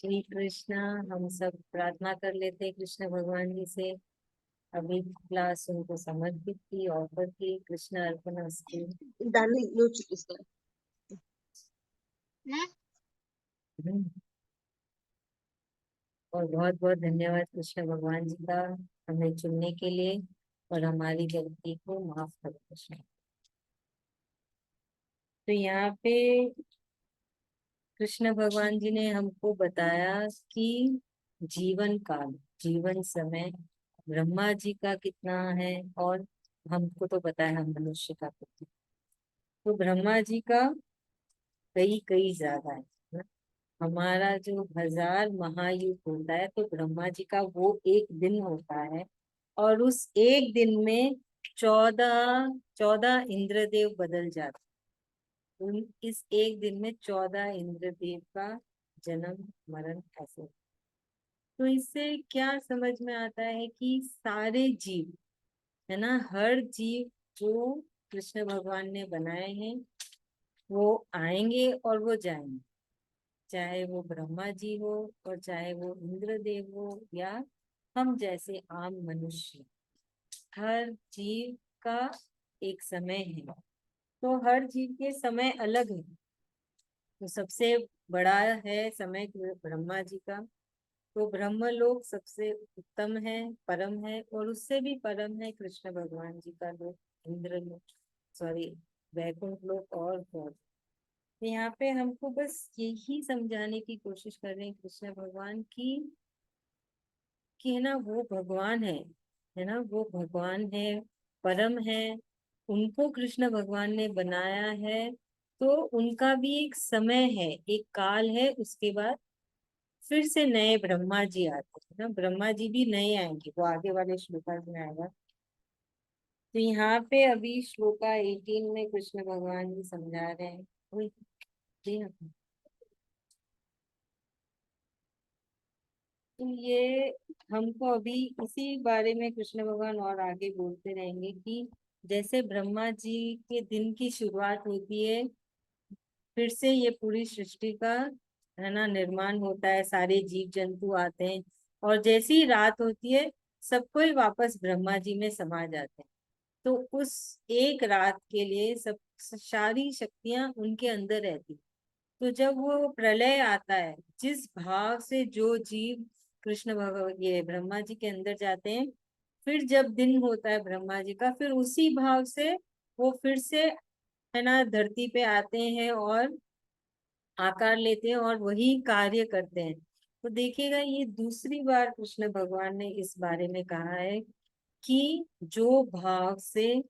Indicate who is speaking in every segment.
Speaker 1: श्री कृष्णा। हम सब प्रार्थना कर लेते हैं कृष्ण भगवान जी से। अभी क्लास उनको समर्पित की, ऑफर की। कृष्ण अर्पणमस्तु।
Speaker 2: दानी लो चिकित्सा
Speaker 1: और बहुत बहुत धन्यवाद कृष्ण भगवान जी का, हमें चुनने के लिए और हमारी गलती को माफ करो कृष्ण। तो यहाँ पे कृष्ण भगवान जी ने हमको बताया कि जीवन काल, जीवन समय ब्रह्मा जी का कितना है, और हमको तो पता है हम मनुष्य का कितना। तो ब्रह्मा जी का कई कई ज्यादा है ना। हमारा जो 1000 महायुग होता है, तो ब्रह्मा जी का वो एक दिन होता है। और उस एक दिन में 14 14 इंद्रदेव बदल जाते हैं। इस एक दिन में 14 इंद्रदेव का जन्म मरण ऐसे। तो इससे क्या समझ में आता है कि सारे जीव, है ना, हर जीव जो कृष्ण भगवान ने बनाए हैं वो आएंगे और वो जाएंगे। चाहे वो ब्रह्मा जी हो, और चाहे वो इंद्रदेव हो, या हम जैसे आम मनुष्य। हर जीव का एक समय है, तो हर जीव के समय अलग है। तो सबसे बड़ा है समय ब्रह्मा जी का। तो ब्रह्म लोक सबसे उत्तम है, परम है, और उससे भी परम है कृष्ण भगवान जी का लोक, इंद्र लोक, सॉरी, वैकुंठ लोक और गौर। तो यहाँ पे हमको बस यही समझाने की कोशिश कर रहे हैं कृष्ण भगवान की, कि है ना वो भगवान है ना, वो भगवान है, परम है। उनको कृष्ण भगवान ने बनाया है, तो उनका भी एक समय है, एक काल है। उसके बाद फिर से नए ब्रह्मा जी आते हैं ना, ब्रह्मा जी भी नए आएंगे, वो आगे वाले श्लोका में आएगा। तो यहाँ पे अभी श्लोका 18 में कृष्ण भगवान जी समझा रहे हैं। ओए, जी हाँ। तो ये हमको अभी इसी बारे में कृष्ण भगवान और आगे बोलते रहेंगे कि जैसे ब्रह्मा जी के दिन की शुरुआत होती है, फिर से ये पूरी सृष्टि का, है ना, निर्माण होता है, सारे जीव जंतु आते हैं, और जैसी ही रात होती है सब कोई वापस ब्रह्मा जी में समा जाते हैं। तो उस एक रात के लिए सब सारी शक्तियां उनके अंदर रहती। तो जब वो प्रलय आता है, जिस भाव से जो जीव कृष्ण भगवान ये ब्रह्मा जी के अंदर जाते हैं, फिर जब दिन होता है ब्रह्मा जी का, फिर उसी भाव से वो फिर से, है ना, धरती पे आते हैं और आकार लेते हैं और वही कार्य करते हैं। तो देखिएगा, ये दूसरी बार कृष्ण भगवान ने इस बारे में कहा है कि जो भाव से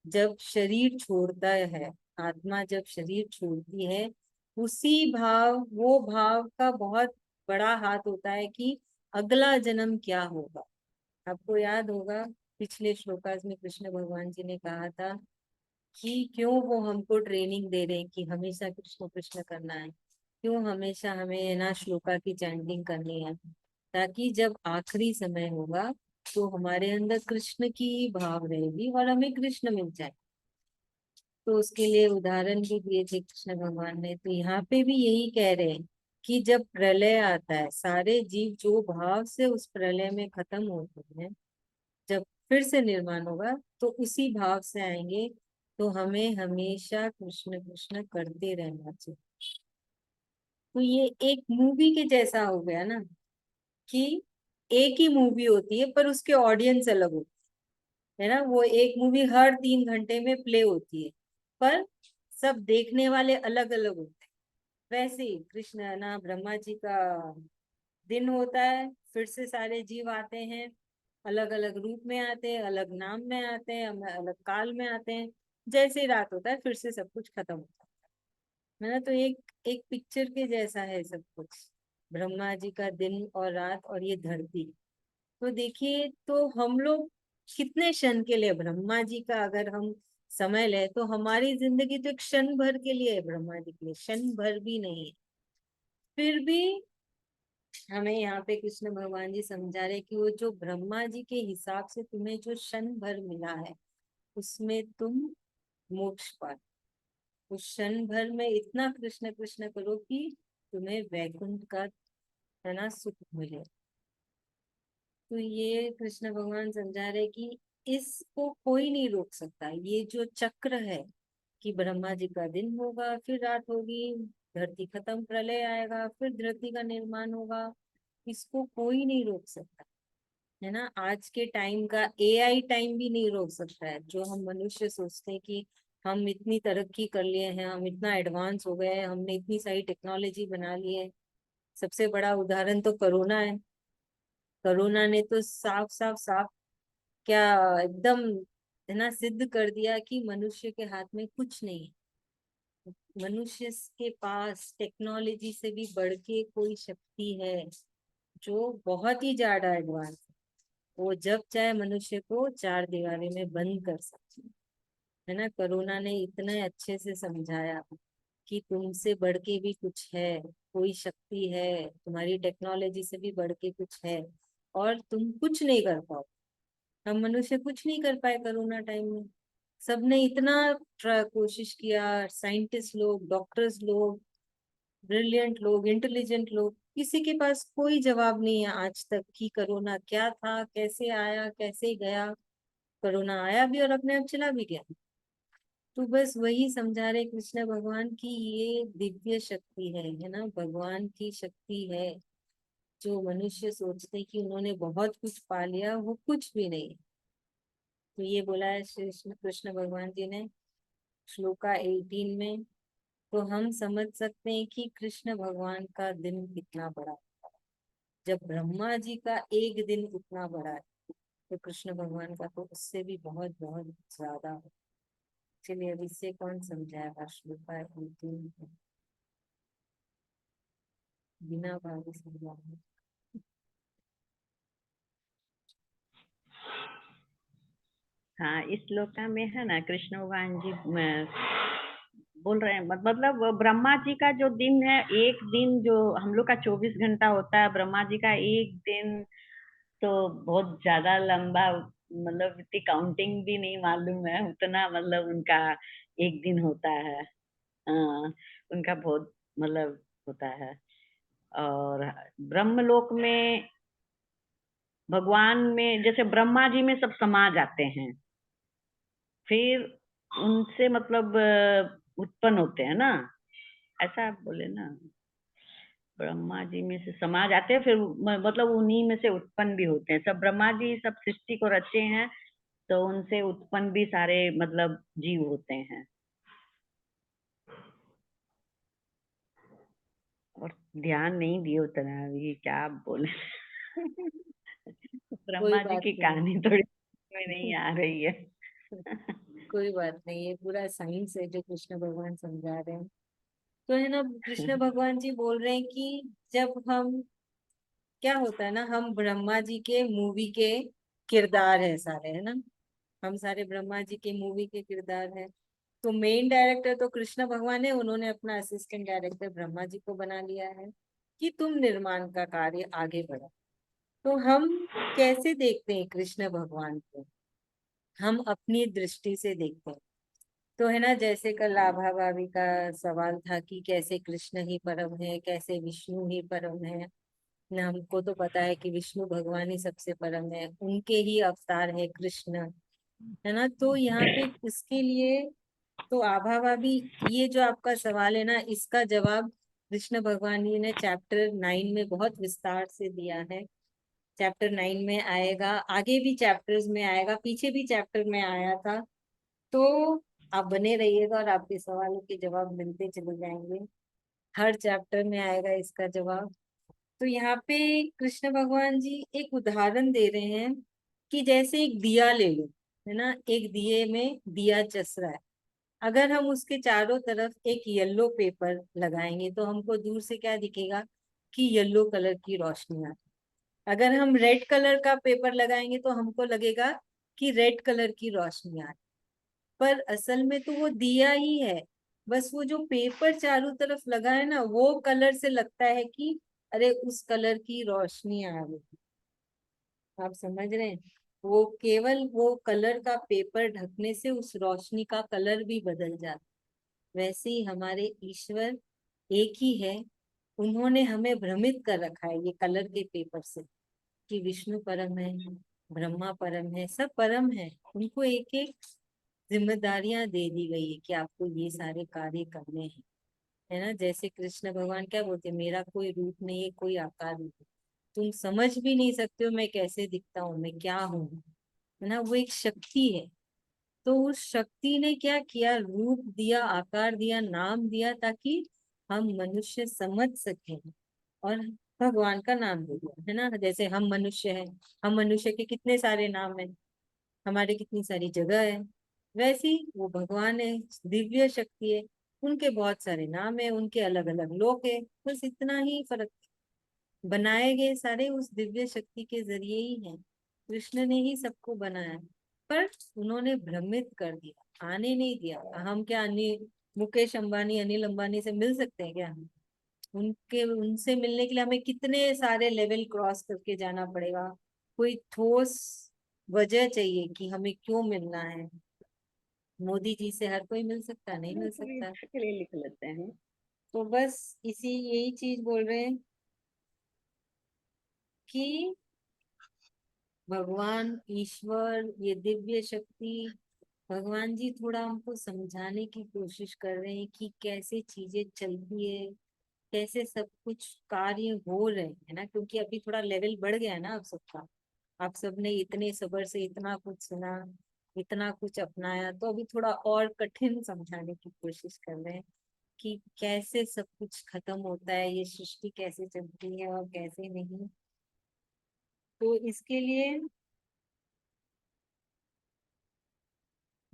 Speaker 1: जब शरीर छोड़ता है, आत्मा जब शरीर छोड़ती है, उसी भाव, वो भाव का बहुत बड़ा हाथ होता है कि अगला जन्म क्या होगा। आपको याद होगा पिछले श्लोकास में कृष्ण भगवान जी ने कहा था कि क्यों वो हमको ट्रेनिंग दे रहे हैं कि हमेशा कृष्ण कृष्ण करना है, क्यों हमेशा हमें ना श्लोका की चैंटिंग करनी है, ताकि जब आखिरी समय होगा तो हमारे अंदर कृष्ण की ही भाव रहेगी और हमें कृष्ण मिल जाए। तो उसके लिए उदाहरण भी दिए थे कृष्ण भगवान ने। तो यहाँ पे भी यही कह रहे हैं कि जब प्रलय आता है, सारे जीव जो भाव से उस प्रलय में खत्म होते हैं, जब फिर से निर्माण होगा तो उसी भाव से आएंगे। तो हमें हमेशा कृष्ण कृष्ण करते रहना चाहिए। तो ये एक मूवी के जैसा हो गया ना, कि एक ही मूवी होती है पर उसके ऑडियंस अलग होते है ना। वो एक मूवी हर 3 घंटे में प्ले होती है, पर सब देखने वाले अलग अलग होते हैं। वैसे ही कृष्ण, है ना, ब्रह्मा जी का दिन होता है, फिर से सारे जीव आते हैं, अलग अलग रूप में आते हैं, अलग नाम में आते हैं, अलग काल में आते हैं। जैसे ही रात होता है फिर से सब कुछ खत्म होता है ना। तो एक एक पिक्चर के जैसा है सब कुछ, ब्रह्मा जी का दिन और रात और ये धरती। तो देखिए, तो हम लोग कितने क्षण के लिए ब्रह्मा जी का अगर हम समय ले, तो हमारी जिंदगी तो एक क्षण भर के लिए है, ब्रह्मा जी के लिए क्षण भर भी नहीं है। फिर भी हमें यहाँ पे कृष्ण भगवान जी समझा रहे कि वो जो ब्रह्मा जी के हिसाब से तुम्हें जो क्षण भर मिला है, उसमें तुम मोक्ष पाओ। उस क्षण भर में इतना कृष्ण कृष्ण करो कि तुम्हें वैकुंठ का है ना, सुख मिले। तो ये कृष्ण भगवान समझा रहे कि इसको कोई नहीं रोक सकता। ये जो चक्र है कि ब्रह्मा जी का दिन होगा, फिर रात होगी, धरती खत्म, प्रलय आएगा, फिर धरती का निर्माण होगा, इसको कोई नहीं रोक सकता। है ना, आज के टाइम का एआई टाइम भी नहीं रोक सकता है। जो हम मनुष्य सोचते हैं कि हम इतनी तरक्की कर लिए हैं, हम इतना एडवांस हो गए हैं, हमने इतनी सारी टेक्नोलॉजी बना ली है। सबसे बड़ा उदाहरण तो कोरोना है। कोरोना ने तो साफ साफ साफ क्या एकदम, है ना, सिद्ध कर दिया कि मनुष्य के हाथ में कुछ नहीं है। मनुष्य के पास टेक्नोलॉजी से भी बढ़ के कोई शक्ति है जो बहुत ही ज्यादा एडवांस है। वो जब चाहे मनुष्य को चार दीवारी में बंद कर सकती है ना। कोरोना ने इतने अच्छे से समझाया कि तुमसे बढ़ के भी कुछ है, कोई शक्ति है, तुम्हारी टेक्नोलॉजी से भी बढ़ के कुछ है, और तुम कुछ नहीं कर पाओ। हम मनुष्य कुछ नहीं कर पाए कोरोना टाइम में। सबने इतना कोशिश किया, साइंटिस्ट लोग, डॉक्टर्स लोग, ब्रिलियंट लोग, इंटेलिजेंट लोग, किसी के पास कोई जवाब नहीं है आज तक कि कोरोना क्या था, कैसे आया, कैसे गया। कोरोना आया भी और अपने आप चला भी गया। तो बस वही समझा रहे कृष्ण भगवान की ये दिव्य शक्ति है ना, भगवान की शक्ति है। जो मनुष्य सोचते हैं कि उन्होंने बहुत कुछ पा लिया, वो कुछ भी नहीं है। तो ये बोला है श्री कृष्ण कृष्ण भगवान जी ने श्लोका 18 में। तो हम समझ सकते हैं कि कृष्ण भगवान का दिन कितना बड़ा है। जब ब्रह्मा जी का एक दिन इतना बड़ा है, तो कृष्ण भगवान का तो उससे भी बहुत बहुत ज्यादा है। चलिए अब इससे कौन समझाएगा श्लोका 18 बिना भावी समझाने।
Speaker 3: हाँ, इस श्लोका में है ना, कृष्ण भगवान जी बोल रहे हैं, मतलब वो ब्रह्मा जी का जो दिन है, एक दिन जो हम लोग का 24 घंटा होता है, ब्रह्मा जी का एक दिन तो बहुत ज्यादा लंबा, मतलब इतनी काउंटिंग भी नहीं मालूम है उतना, मतलब उनका एक दिन होता है। हाँ, उनका बहुत मतलब होता है। और ब्रह्मलोक में भगवान में जैसे ब्रह्मा जी में सब समा जाते हैं, फिर उनसे मतलब उत्पन्न होते हैं ना, ऐसा आप बोले ना, ब्रह्मा जी में से समा जाते हैं, फिर मतलब उन्हीं में से उत्पन्न भी होते हैं। सब ब्रह्मा जी सब सृष्टि को रचे हैं, तो उनसे उत्पन्न भी सारे मतलब जीव होते हैं। और ध्यान नहीं दिए उतना, अभी क्या आप बोले।
Speaker 1: कोई
Speaker 3: ब्रह्मा जी
Speaker 1: बात
Speaker 3: की
Speaker 1: नहीं।
Speaker 3: कहानी थोड़ी में नहीं आ रही है।
Speaker 1: कोई बात नहीं, ये पूरा साइंस है जो कृष्ण भगवान समझा रहे हैं। तो है ना, कृष्ण भगवान जी बोल रहे हैं कि जब हम, क्या होता है ना, हम ब्रह्मा जी के मूवी के किरदार है सारे, है ना। हम सारे ब्रह्मा जी के मूवी के किरदार हैं। तो मेन डायरेक्टर तो कृष्ण भगवान है, उन्होंने अपना असिस्टेंट डायरेक्टर ब्रह्मा जी को बना लिया है कि तुम निर्माण का कार्य आगे बढ़ाओ। तो हम कैसे देखते हैं कृष्ण भगवान को? हम अपनी दृष्टि से देखते हैं। तो है ना, जैसे कल आभा भाभी का सवाल था कि कैसे कृष्ण ही परम है, कैसे विष्णु ही परम है ना। हमको तो पता है कि विष्णु भगवान ही सबसे परम है, उनके ही अवतार है कृष्ण, है ना। तो यहाँ पे इसके लिए तो आभा भाभी, ये जो आपका सवाल है ना, इसका जवाब कृष्ण भगवान जी ने चैप्टर 9 में बहुत विस्तार से दिया है। चैप्टर 9 में आएगा, आगे भी चैप्टर्स में आएगा, पीछे भी चैप्टर में आया था। तो आप बने रहिएगा और आपके सवालों के जवाब मिलते चले जाएंगे। हर चैप्टर में आएगा इसका जवाब। तो यहाँ पे कृष्ण भगवान जी एक उदाहरण दे रहे हैं कि जैसे एक दिया ले लो, है ना, एक दिए में दिया जस रहा है। अगर हम उसके चारों तरफ एक येलो पेपर लगाएंगे तो हमको दूर से क्या दिखेगा कि येलो कलर की रोशनी आ रही। अगर हम रेड कलर का पेपर लगाएंगे तो हमको लगेगा कि रेड कलर की रोशनी आ रही। पर असल में तो वो दिया ही है। बस वो जो पेपर चारों तरफ लगा है ना, वो कलर से लगता है कि अरे उस कलर की रोशनी आ रही है। आप समझ रहे हैं? वो केवल वो कलर का पेपर ढकने से उस रोशनी का कलर भी बदल जाता है। वैसे ही हमारे ईश्वर एक ही है, उन्होंने हमें भ्रमित कर रखा है ये कलर के पेपर से कि विष्णु परम है, ब्रह्मा परम है, सब परम है। उनको एक एक जिम्मेदारियां दे दी गई है कि आपको ये सारे कार्य करने हैं, है ना। जैसे कृष्ण भगवान क्या बोलते हैं, मेरा कोई रूप नहीं है, कोई आकार नहीं है, तुम समझ भी नहीं सकते हो मैं कैसे दिखता हूँ, मैं क्या हूँ, है ना। वो एक शक्ति है। तो उस शक्ति ने क्या किया, रूप दिया, आकार दिया, नाम दिया, ताकि हम मनुष्य समझ सकें, और भगवान का नाम दे दिया, है ना। जैसे हम मनुष्य हैं, हम मनुष्य के कितने सारे नाम हैं, हमारे कितनी सारी जगह है, वैसे ही वो भगवान है, दिव्य शक्ति है, उनके बहुत सारे नाम है, उनके अलग अलग लोक है, बस इतना ही फर्क। बनाए गए सारे उस दिव्य शक्ति के जरिए ही हैं, कृष्ण ने ही सबको बनाया। पर उन्होंने भ्रमित कर दिया, आने नहीं दिया। हम क्या अनिल मुकेश अंबानी, अनिल अंबानी से मिल सकते हैं क्या हम? उनके उनसे मिलने के लिए हमें कितने सारे लेवल क्रॉस करके जाना पड़ेगा। कोई ठोस वजह चाहिए कि हमें क्यों मिलना है। मोदी जी से हर कोई मिल सकता, नहीं
Speaker 3: नहीं,
Speaker 1: मिल
Speaker 3: थोड़ी
Speaker 1: सकता।
Speaker 3: इच्छा के लिए लिख लेते हैं।
Speaker 1: तो बस इसी यही चीज बोल रहे हैं कि भगवान ईश्वर, ये दिव्य शक्ति, भगवान जी थोड़ा हमको समझाने की कोशिश कर रहे हैं कि कैसे चीजें चलती है, कैसे सब कुछ कार्य हो रहे हैं, है ना। क्योंकि अभी थोड़ा लेवल बढ़ गया है ना आप सबका, आप सबने इतने सब्र से इतना कुछ सुना, इतना कुछ अपनाया, तो अभी थोड़ा और कठिन समझाने की कोशिश कर रहे हैं कि कैसे सब कुछ खत्म होता है, ये सृष्टि कैसे चलती है और कैसे नहीं। तो इसके लिए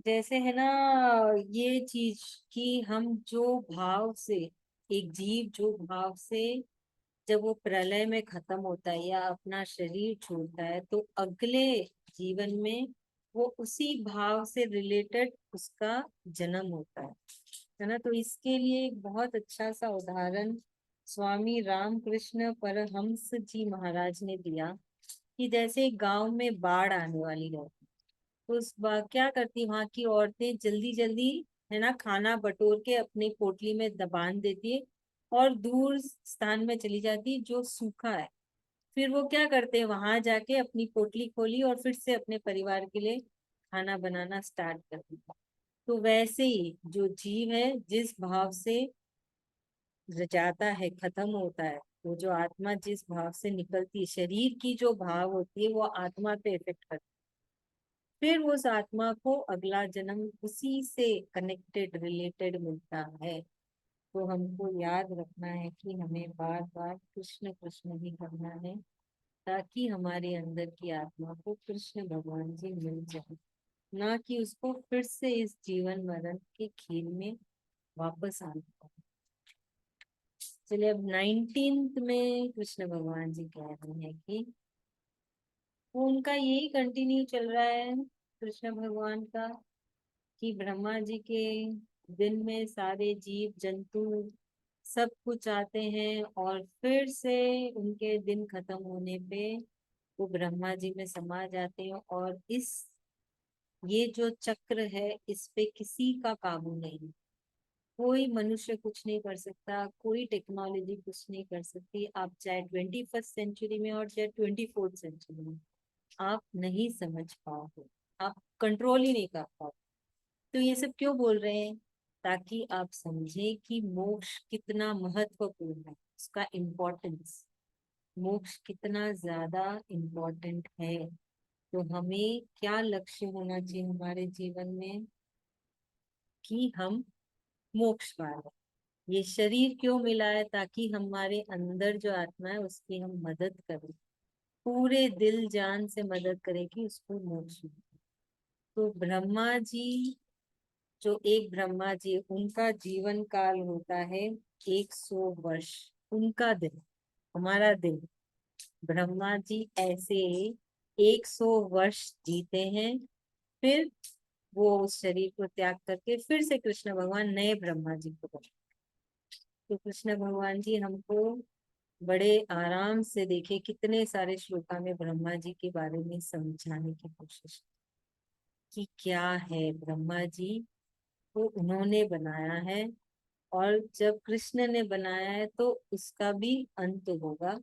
Speaker 1: जैसे है ना, ये चीज कि हम जो भाव से, एक जीव जो भाव से जब वो प्रलय में खत्म होता है या अपना शरीर छोड़ता है, तो अगले जीवन में वो उसी भाव से रिलेटेड उसका जन्म होता है ना। तो इसके लिए एक बहुत अच्छा सा उदाहरण स्वामी रामकृष्ण परमहंस जी महाराज ने दिया कि जैसे गांव में बाढ़ आने वाली है, तो क्या करती वहां की औरतें, जल्दी जल्दी, है ना, खाना बटोर के अपनी पोटली में दबान देती है और दूर स्थान में चली जाती है जो सूखा है। फिर वो क्या करते हैं, वहां जाके अपनी पोटली खोली और फिर से अपने परिवार के लिए खाना बनाना स्टार्ट कर दिया। तो वैसे ही जो जीव है, जिस भाव से जाता है, खत्म होता है, वो जो आत्मा जिस भाव से निकलती है, शरीर की जो भाव होती है वो आत्मा पे इफेक्ट करती है। फिर उस आत्मा को अगला जन्म उसी से कनेक्टेड, रिलेटेड मिलता है। तो हमको याद रखना है कि हमें बार बार कृष्ण कृष्ण ही करना है, ताकि हमारे अंदर की आत्मा को कृष्ण भगवान जी मिल जाए, ना कि उसको फिर से इस जीवन मरण के खेल में वापस आना पड़े। चलिए, अब 19th में कृष्ण भगवान जी कह रहे हैं कि वो उनका यही कंटिन्यू चल रहा है, कृष्ण भगवान का, कि ब्रह्मा जी के दिन में सारे जीव जंतु सब कुछ आते हैं, और फिर से उनके दिन खत्म होने पे वो ब्रह्मा जी में समा जाते हैं। और इस ये जो चक्र है, इस पे किसी का काबू नहीं, कोई मनुष्य कुछ नहीं कर सकता, कोई टेक्नोलॉजी कुछ नहीं कर सकती। आप चाहे 21st सेंचुरी में और चाहे 24th सेंचुरी में, आप नहीं समझ पाओगे, आप कंट्रोल ही नहीं कर पाओगे। तो ये सब क्यों बोल रहे हैं, ताकि आप समझे कि मोक्ष कितना महत्वपूर्ण है, उसका इम्पोर्टेंस, मोक्ष कितना ज्यादा इम्पोर्टेंट है। तो हमें क्या लक्ष्य होना चाहिए हमारे जीवन में, कि हम मोक्ष पाए। ये शरीर क्यों मिला है, ताकि हमारे अंदर जो आत्मा है उसकी हम मदद करें, पूरे दिल जान से मदद करें कि उसको मोक्ष मिले। तो ब्रह्मा जी, जो एक ब्रह्मा जी, उनका जीवन काल होता है 100 वर्ष, उनका दिन, हमारा दिन। ब्रह्मा जी ऐसे 100 वर्ष जीते हैं, फिर वो उस शरीर को त्याग करके फिर से कृष्ण भगवान नए ब्रह्मा जी को बने। तो कृष्ण भगवान जी हमको बड़े आराम से, देखे कितने सारे श्लोका में ब्रह्मा जी के बारे में समझाने की कोशिश की, क्या है ब्रह्मा जी को उन्होंने बनाया है, और जब कृष्ण ने बनाया है तो उसका भी अंत होगा।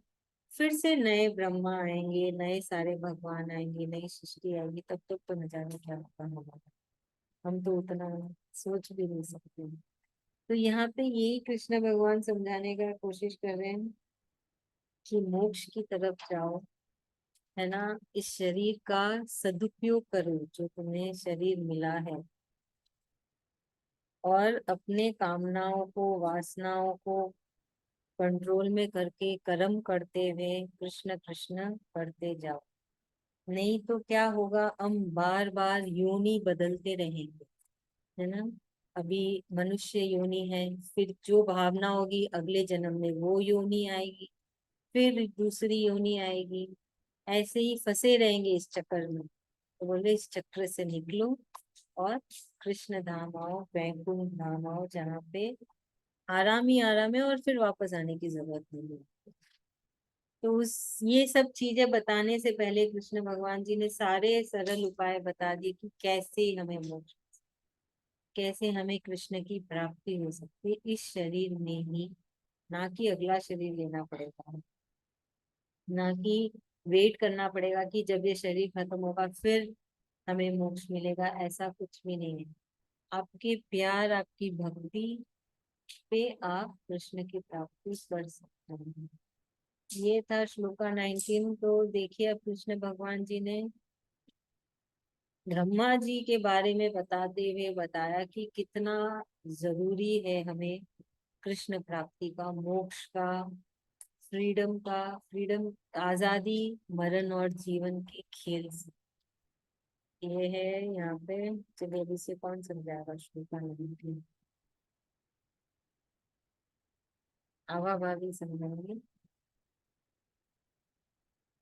Speaker 1: फिर से नए ब्रह्मा आएंगे, नए सारे भगवान आएंगे, नई सृष्टि आएगी, तब तक तो न जाने क्या होगा हमारा, हम तो उतना सोच भी नहीं सकते। तो यहाँ पे यही कृष्ण भगवान समझाने का कोशिश कर रहे हैं कि मोक्ष की तरफ जाओ, है ना। इस शरीर का सदुपयोग करो जो तुम्हें शरीर मिला है, और अपने कामनाओं को, वासनाओं को कंट्रोल में करके कर्म करते हुए कृष्ण कृष्ण करते जाओ। नहीं तो क्या होगा, हम बार बार योनि बदलते रहेंगे, है ना। अभी मनुष्य योनि है, फिर जो भावना होगी अगले जन्म में वो योनि आएगी, फिर दूसरी योनि आएगी, ऐसे ही फंसे रहेंगे इस चक्कर में। तो बोले इस चक्र से निकलो और कृष्ण धाम आओ, वैकुंठ धाम आओ, जहाँ पे आराम है और फिर वापस आने की जरूरत नहीं है। तो उस ये सब चीजें बताने से पहले कृष्ण भगवान जी ने सारे सरल उपाय बता दिए कि कैसे हमें मोक्ष, कैसे हमें कृष्ण की प्राप्ति हो सकती है इस शरीर में ही, ना कि अगला शरीर लेना पड़ेगा, ना कि वेट करना पड़ेगा कि जब ये शरीर खत्म होगा फिर हमें मोक्ष मिलेगा, ऐसा कुछ भी नहीं है। आपके प्यार, आपकी भक्ति पे आप कृष्ण की प्राप्ति कर सकते हैं। ये था श्लोका 19। तो देखिए अब कृष्ण भगवान जी ने ब्रह्मा जी के बारे में बताते हुए बताया कि कितना जरूरी है हमें कृष्ण प्राप्ति का, मोक्ष का, फ्रीडम, आजादी, मरण और जीवन के खेल से। ये है यहाँ पे। चलिए अभी से कौन समझाएगा श्लोका 19? आवा भाभी समझाएंगे?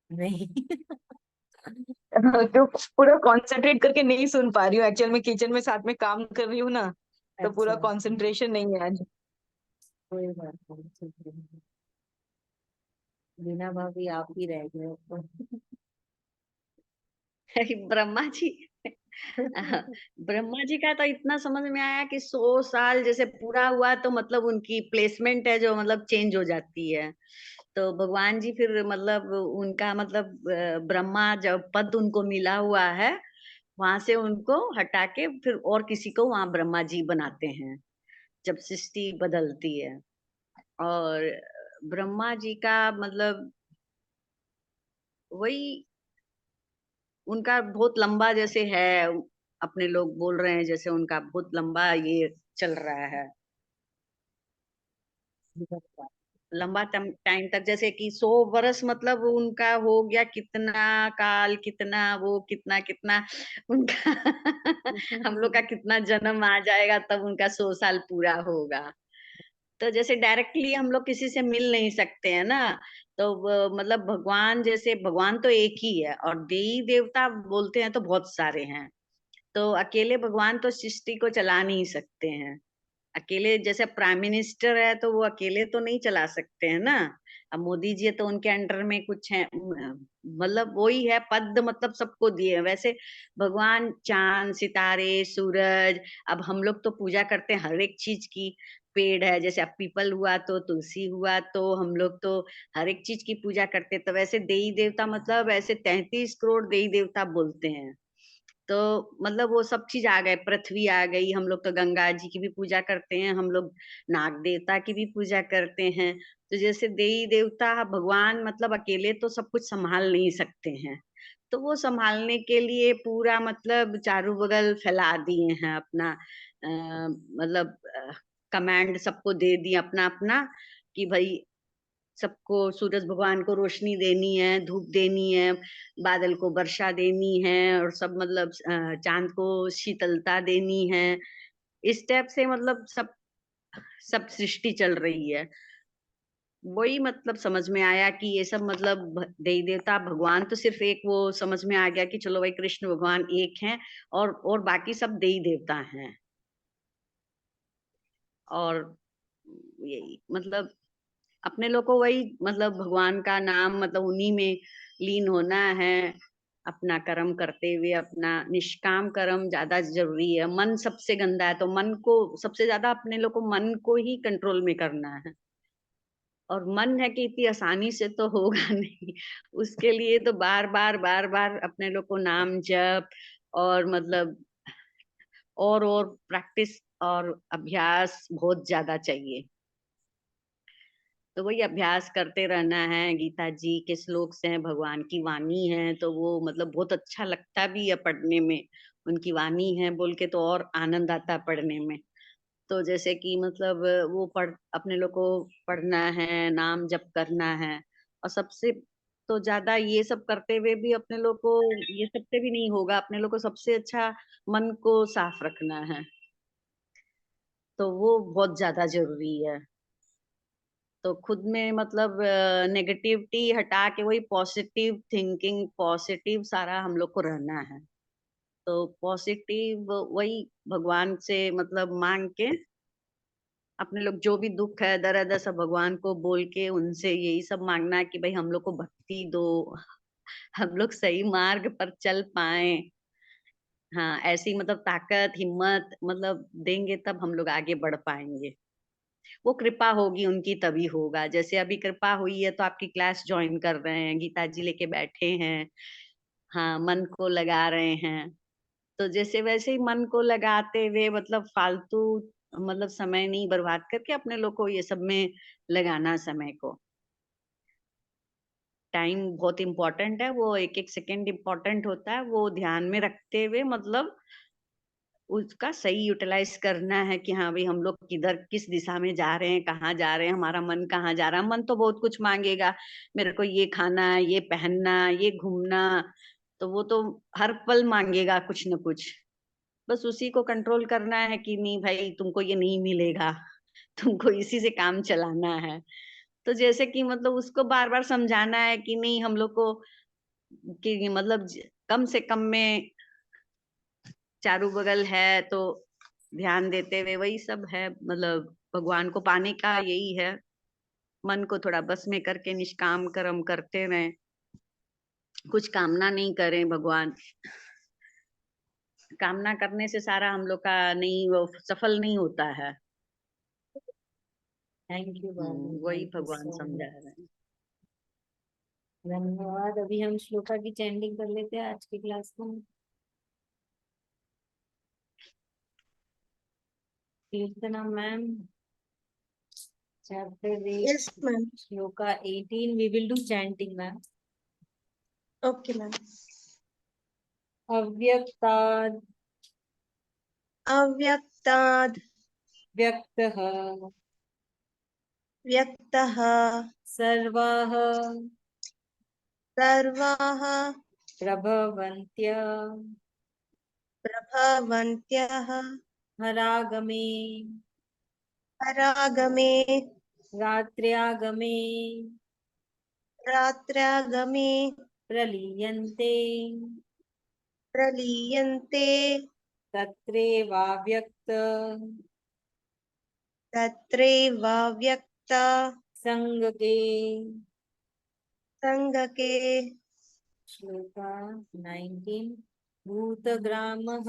Speaker 1: नहीं।
Speaker 2: तो पूरा कंसंट्रेट करके नहीं सुन पा रही हूँ, एक्चुअल में किचन में साथ में काम कर रही हूँ ना, तो पूरा
Speaker 1: अच्छा,
Speaker 2: कंसंट्रेशन नहीं है आज।
Speaker 1: कोई बात नहीं, ठीक है। बिना भाभी आप ही रह गए अब तो।
Speaker 3: ब्रह्मा जी ब्रह्मा जी का तो इतना समझ में आया कि 100 साल जैसे पूरा हुआ तो मतलब उनकी प्लेसमेंट है जो मतलब चेंज हो जाती है। तो भगवान जी फिर मतलब उनका मतलब ब्रह्मा जब पद उनको मिला हुआ है, वहां से उनको हटा के फिर और किसी को वहां ब्रह्मा जी बनाते हैं जब सृष्टि बदलती है। और ब्रह्मा जी का मतलब वही उनका बहुत लंबा जैसे है, अपने लोग बोल रहे हैं जैसे उनका बहुत लंबा ये चल रहा है, लंबा टाइम तक, जैसे कि 100 वर्ष मतलब उनका हो गया कितना काल, कितना वो कितना कितना उनका हम लोग का कितना जन्म आ जाएगा तब उनका 100 साल पूरा होगा। तो जैसे डायरेक्टली हम लोग किसी से मिल नहीं सकते हैं ना, तो मतलब भगवान, जैसे भगवान तो एक ही है और देवी देवता बोलते हैं तो बहुत सारे हैं। तो अकेले भगवान तो सृष्टि को चला नहीं सकते हैं। अकेले जैसे प्राइम मिनिस्टर है तो वो अकेले तो नहीं चला सकते हैं ना। अब मोदी जी है तो उनके अंडर में कुछ है, मतलब वही है पद, मतलब सबको दिए हैं। वैसे भगवान चांद, सितारे, सूरज, अब हम लोग तो पूजा करते हैं हर एक चीज की। पेड़ है, जैसे अब पीपल हुआ तो तुलसी हुआ, तो हम लोग तो हर एक चीज की पूजा करते हैं। तो वैसे देवी देवता मतलब ऐसे 33 करोड़ देवी देवता बोलते हैं। तो मतलब वो सब चीज आ गए, पृथ्वी आ गई, हम लोग तो गंगा जी की भी पूजा करते हैं, हम लोग नाग देवता की भी पूजा करते हैं। तो जैसे देवी देवता भगवान मतलब अकेले तो सब कुछ संभाल नहीं सकते हैं, तो वो संभालने के लिए पूरा मतलब चारों बगल फैला दिए हैं अपना, मतलब कमांड सबको दे दिया अपना अपना, कि भाई सबको सूरज भगवान को रोशनी देनी है, धूप देनी है, बादल को वर्षा देनी है, और सब मतलब चांद को शीतलता देनी है। इस टाइप से मतलब सब सब सृष्टि चल रही है। वही मतलब समझ में आया कि ये सब मतलब देवी देवता भगवान तो सिर्फ एक, वो समझ में आ गया कि चलो भाई कृष्ण भगवान एक हैं और बाकी सब देवी देवता हैं। और यही मतलब अपने लोग को वही मतलब भगवान का नाम मतलब उन्हीं में लीन होना है। अपना कर्म करते हुए अपना निष्काम कर्म ज्यादा जरूरी है। मन सबसे गंदा है, तो मन को सबसे ज्यादा अपने लोग को मन को ही कंट्रोल में करना है। और मन है कि इतनी आसानी से तो होगा नहीं, उसके लिए तो बार बार अपने लोग को नाम जप और मतलब और प्रैक्टिस और अभ्यास बहुत ज्यादा चाहिए। तो वही अभ्यास करते रहना है। गीता जी के श्लोक से हैं, भगवान की वाणी है, तो वो मतलब बहुत अच्छा लगता भी है पढ़ने में। उनकी वाणी है बोल के तो और आनंद आता है पढ़ने में। तो जैसे कि मतलब वो पढ़ अपने लोग को पढ़ना है, नाम जप करना है। और सबसे तो ज्यादा ये सब करते हुए भी अपने लोग को ये सबसे भी नहीं होगा, अपने लोग को सबसे अच्छा मन को साफ रखना है। तो वो बहुत ज्यादा जरूरी है। तो खुद में मतलब नेगेटिविटी हटा के वही पॉजिटिव थिंकिंग, पॉजिटिव सारा हम लोग को रहना है। तो पॉजिटिव वही भगवान से मतलब मांग के अपने लोग जो भी दुख है, दर्द है, सब भगवान को बोल के उनसे यही सब मांगना है कि भाई हम लोग को भक्ति दो, हम लोग सही मार्ग पर चल पाए। हाँ, ऐसी मतलब ताकत हिम्मत मतलब देंगे तब हम लोग आगे बढ़ पाएंगे। वो कृपा होगी उनकी तभी होगा। जैसे अभी कृपा हुई है तो आपकी क्लास ज्वाइन कर रहे हैं, गीता जी लेके बैठे हैं, हाँ मन को लगा रहे हैं। तो जैसे वैसे ही मन को लगाते हुए मतलब फालतू मतलब समय नहीं बर्बाद करके अपने लोग को ये सब में लगाना समय को। टाइम बहुत इम्पोर्टेंट है, वो एक एक सेकंड इम्पोर्टेंट होता है, वो ध्यान में रखते हुए मतलब उसका सही यूटिलाइज करना है कि हाँ भाई हम लोग किधर किस दिशा में जा रहे हैं, कहाँ जा रहे हैं, हमारा मन कहाँ जा रहा है। मन तो बहुत कुछ मांगेगा, मेरे को ये खाना, ये पहनना, ये घूमना, तो वो तो हर पल मांगेगा कुछ न कुछ। बस उसी को कंट्रोल करना है कि नहीं भाई तुमको ये नहीं मिलेगा, तुमको इसी से काम चलाना है। तो जैसे कि मतलब उसको बार बार समझाना है कि नहीं हम लोग को कि मतलब कम से कम में चारों बगल है तो ध्यान देते हुए वही सब है। मतलब भगवान को पाने का यही है, मन को थोड़ा बस में करके निष्काम कर्म करते रहें, कुछ कामना नहीं करें। भगवान कामना करने से सारा हम लोग का नहीं वो सफल नहीं होता है।
Speaker 1: थैंक यू बाबू,
Speaker 3: वही
Speaker 1: थैंक यू
Speaker 3: भगवान
Speaker 1: सो
Speaker 3: समझा
Speaker 1: मच।
Speaker 3: रहे हैं।
Speaker 1: धन्यवाद। अभी हम श्लोका की चैंटिंग कर लेते हैं आज की क्लास में। Keerthana ma'am, chapter 8,
Speaker 4: Yes, ma'am.
Speaker 1: Shloka 18, we will do chanting ma'am.
Speaker 4: Okay, ma'am.
Speaker 1: अव्यक्ताद्
Speaker 4: Avyaktad
Speaker 1: व्यक्तः
Speaker 4: Vyaktaha
Speaker 1: सर्वाः
Speaker 4: Sarvaha
Speaker 1: प्रभवन्त्य
Speaker 4: Prabhavantyah
Speaker 1: हरागमे
Speaker 4: Paragame
Speaker 1: रात्र्यागमे
Speaker 4: Ratragame
Speaker 1: प्रलीयन्ते
Speaker 4: Praliyante
Speaker 1: तत्रैवाव्यक्त
Speaker 4: Tatreva Vyakta
Speaker 1: संगके।
Speaker 4: Sangake
Speaker 1: श्लोका 19, भूतग्रामः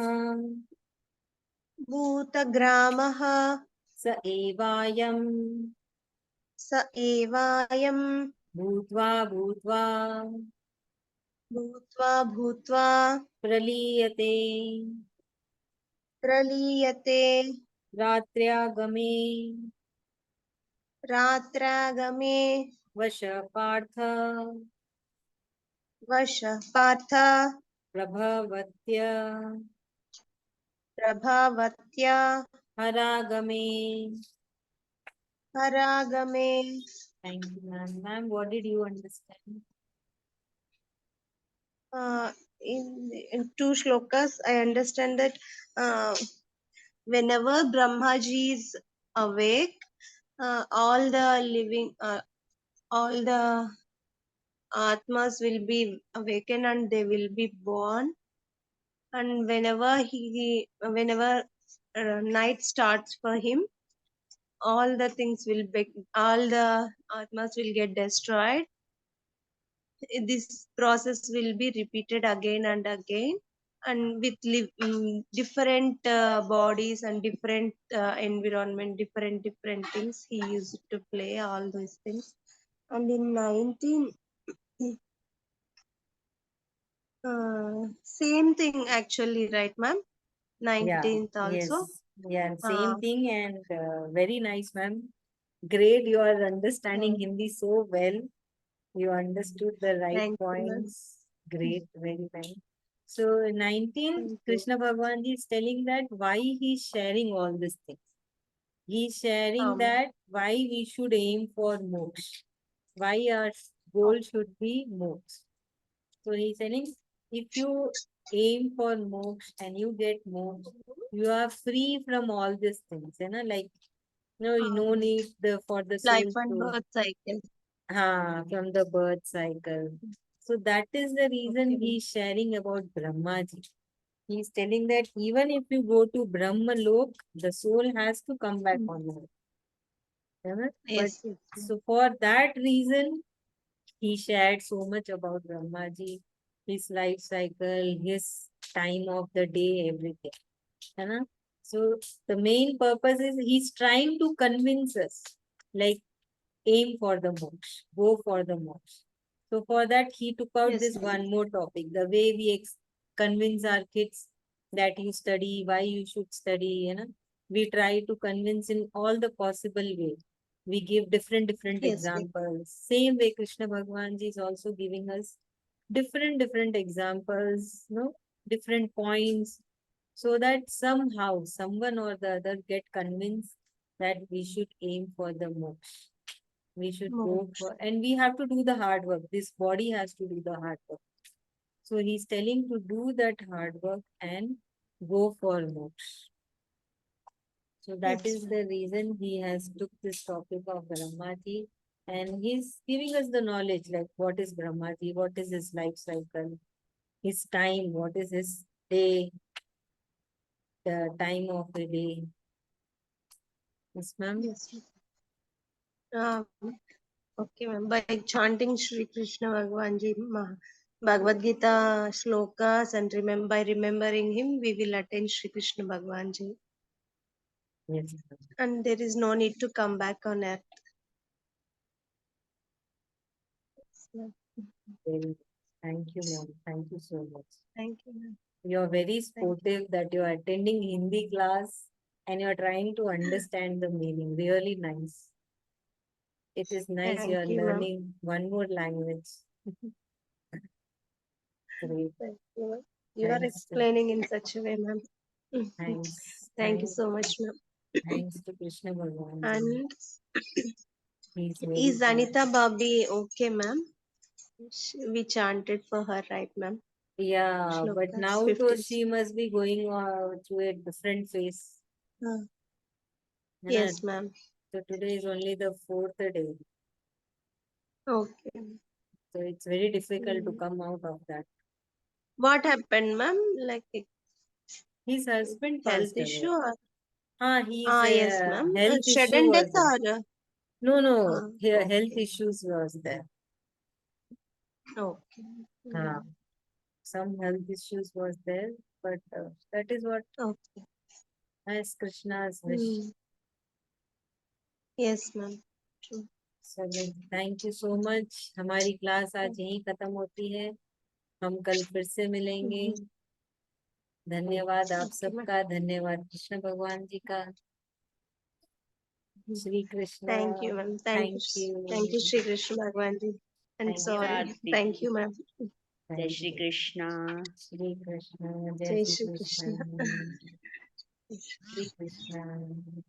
Speaker 4: Bhutagramaha
Speaker 1: स एवायं
Speaker 4: Sa evayam
Speaker 1: भूत्वा भूत्वा
Speaker 4: Bhutva Bhutva
Speaker 1: प्रलीयते
Speaker 4: Praliyate
Speaker 1: रात्र्यागमे
Speaker 4: Ratragame
Speaker 1: वश पार्थ
Speaker 4: Vasha Partha
Speaker 1: प्रभवत्य
Speaker 4: Prabhavatya
Speaker 1: हरागमे।
Speaker 4: Paragame.
Speaker 1: Thank you ma'am. Ma'am, what did you understand?
Speaker 4: In two shlokas, I understand that whenever Brahmaji is awake, all the living, all the atmas will be awakened and they will be born. And whenever night starts for him, all the things will be, all the atmas will get destroyed. this process will be repeated again and again, and with different bodies and different environment, different things he used to play all those things. And in 19 same thing actually, right, ma'am?
Speaker 1: Yeah,
Speaker 4: 19th also.
Speaker 1: yes, yeah,
Speaker 4: Uh,
Speaker 1: same thing, and very nice, ma'am. Great, you are understanding
Speaker 4: thank,
Speaker 1: Hindi so well. You understood the right
Speaker 4: thank you, ma'am.
Speaker 1: points. Great, very nice. So 19,
Speaker 4: Thank you.
Speaker 1: Krishna Bhagwan is telling that why he's sharing all these things. He's sharing
Speaker 4: Ma'am.
Speaker 1: that why we should aim for moksha. Why our goal should be moksha. So he's telling if you aim for moksha and you get moksha, you are free from all these things. You know, like no need for the
Speaker 4: Life
Speaker 1: soul
Speaker 4: and
Speaker 1: to
Speaker 4: birth cycle.
Speaker 1: from the birth cycle. So that is the reason
Speaker 4: Okay.
Speaker 1: he's sharing about Brahmaji. He's telling that even if you go to Brahma Lok, the soul has to come back on earth. But
Speaker 4: Yes, yes.
Speaker 1: so for that reason, he shared so much about Brahmaji, his life cycle, his time of the day, everything. है ना? So the main purpose is he's trying to convince us, like aim for the moksha, go for the moksha. So for that, he took out
Speaker 4: Yes,
Speaker 1: this
Speaker 4: ma'am.
Speaker 1: one more topic, the way we convince our kids that you study, why you should study, we try to convince in all the possible way. We give different
Speaker 4: Yes, yes.
Speaker 1: examples. Same way Krishna Bhagwan ji is also giving us different examples, different points, so that somehow someone or the other get convinced that we should aim for the moksha. We should go
Speaker 4: Moksha.
Speaker 1: for, and we have to do the hard work. This body has to do the hard work. So he's telling to do that hard work and go for moksha. So that
Speaker 4: Yes,
Speaker 1: is
Speaker 4: ma'am.
Speaker 1: the reason he has took this topic of Brahmaji, and he's giving us the knowledge like what is Brahmaji, what is his life cycle, his time, what is his day, the time of the day. Yes, ma'am.
Speaker 4: Yes, ma'am. Okay, ma'am. By chanting Shri Krishna Bhagavan Ji Bhagavad Gita shlokas and by remembering him, we will attain Shri Krishna Bhagavan Ji.
Speaker 1: Yes,
Speaker 4: And there is no need to come back on earth. Yes,
Speaker 1: very. Thank you, ma'am. Thank you so much.
Speaker 4: thank you, ma'am.
Speaker 1: You're very
Speaker 4: Thank you.
Speaker 1: sportive that you're attending Hindi class and you're trying to understand the meaning. Really nice. It is nice
Speaker 4: Thank
Speaker 1: you're
Speaker 4: you, ma'am.
Speaker 1: learning one more language. Great.
Speaker 4: Thank you, ma'am. You are
Speaker 1: Thanks to,
Speaker 4: explaining in such a way, ma'am.
Speaker 1: thanks.
Speaker 4: Thank you so much, ma'am.
Speaker 1: Thanks to Krishna Bhagwan ji.
Speaker 4: And
Speaker 1: He's very
Speaker 4: is
Speaker 1: good.
Speaker 4: Anita Babi okay, ma'am? We chanted for her, right, ma'am?
Speaker 1: Yeah, but
Speaker 4: Shlokas,
Speaker 1: now
Speaker 4: 15.
Speaker 1: she must be going through a different phase.
Speaker 4: Yes, ma'am.
Speaker 1: So today is only the 4th day.
Speaker 4: Okay.
Speaker 1: So it's very difficult to
Speaker 4: Mm.
Speaker 1: come out of that.
Speaker 4: What happened, ma'am? Like
Speaker 1: His husband
Speaker 4: health
Speaker 1: passed away.
Speaker 4: issue or?
Speaker 1: His
Speaker 4: Yes, ma'am.
Speaker 1: health issue
Speaker 4: Sudden death
Speaker 1: was there.
Speaker 4: or?
Speaker 1: No, here health
Speaker 4: Okay.
Speaker 1: issues was there.
Speaker 4: Okay.
Speaker 1: Some health issues was there, but that is what
Speaker 4: Okay.
Speaker 1: as Krishna's wish.
Speaker 4: Yes, ma'am. True.
Speaker 1: चलो thank you so much. हमारी class आज यहीं खत्म होती है. हम कल फिर से मिलेंगे. धन्यवाद आप
Speaker 4: Okay, ma'am.
Speaker 1: सबका. धन्यवाद कृष्ण भगवान जी का. Shri Krishna.
Speaker 4: Thank you, ma'am. Thank you. Thank you, Shri Krishna Bhagwan Ji. And
Speaker 1: Thank you.
Speaker 4: sorry. Thank you, ma'am.
Speaker 3: जय श्री कृष्णा.
Speaker 1: श्री कृष्ण.
Speaker 4: Jai
Speaker 1: जय श्री
Speaker 4: Shri
Speaker 1: कृष्ण.
Speaker 4: Krishna.
Speaker 1: श्री कृष्ण.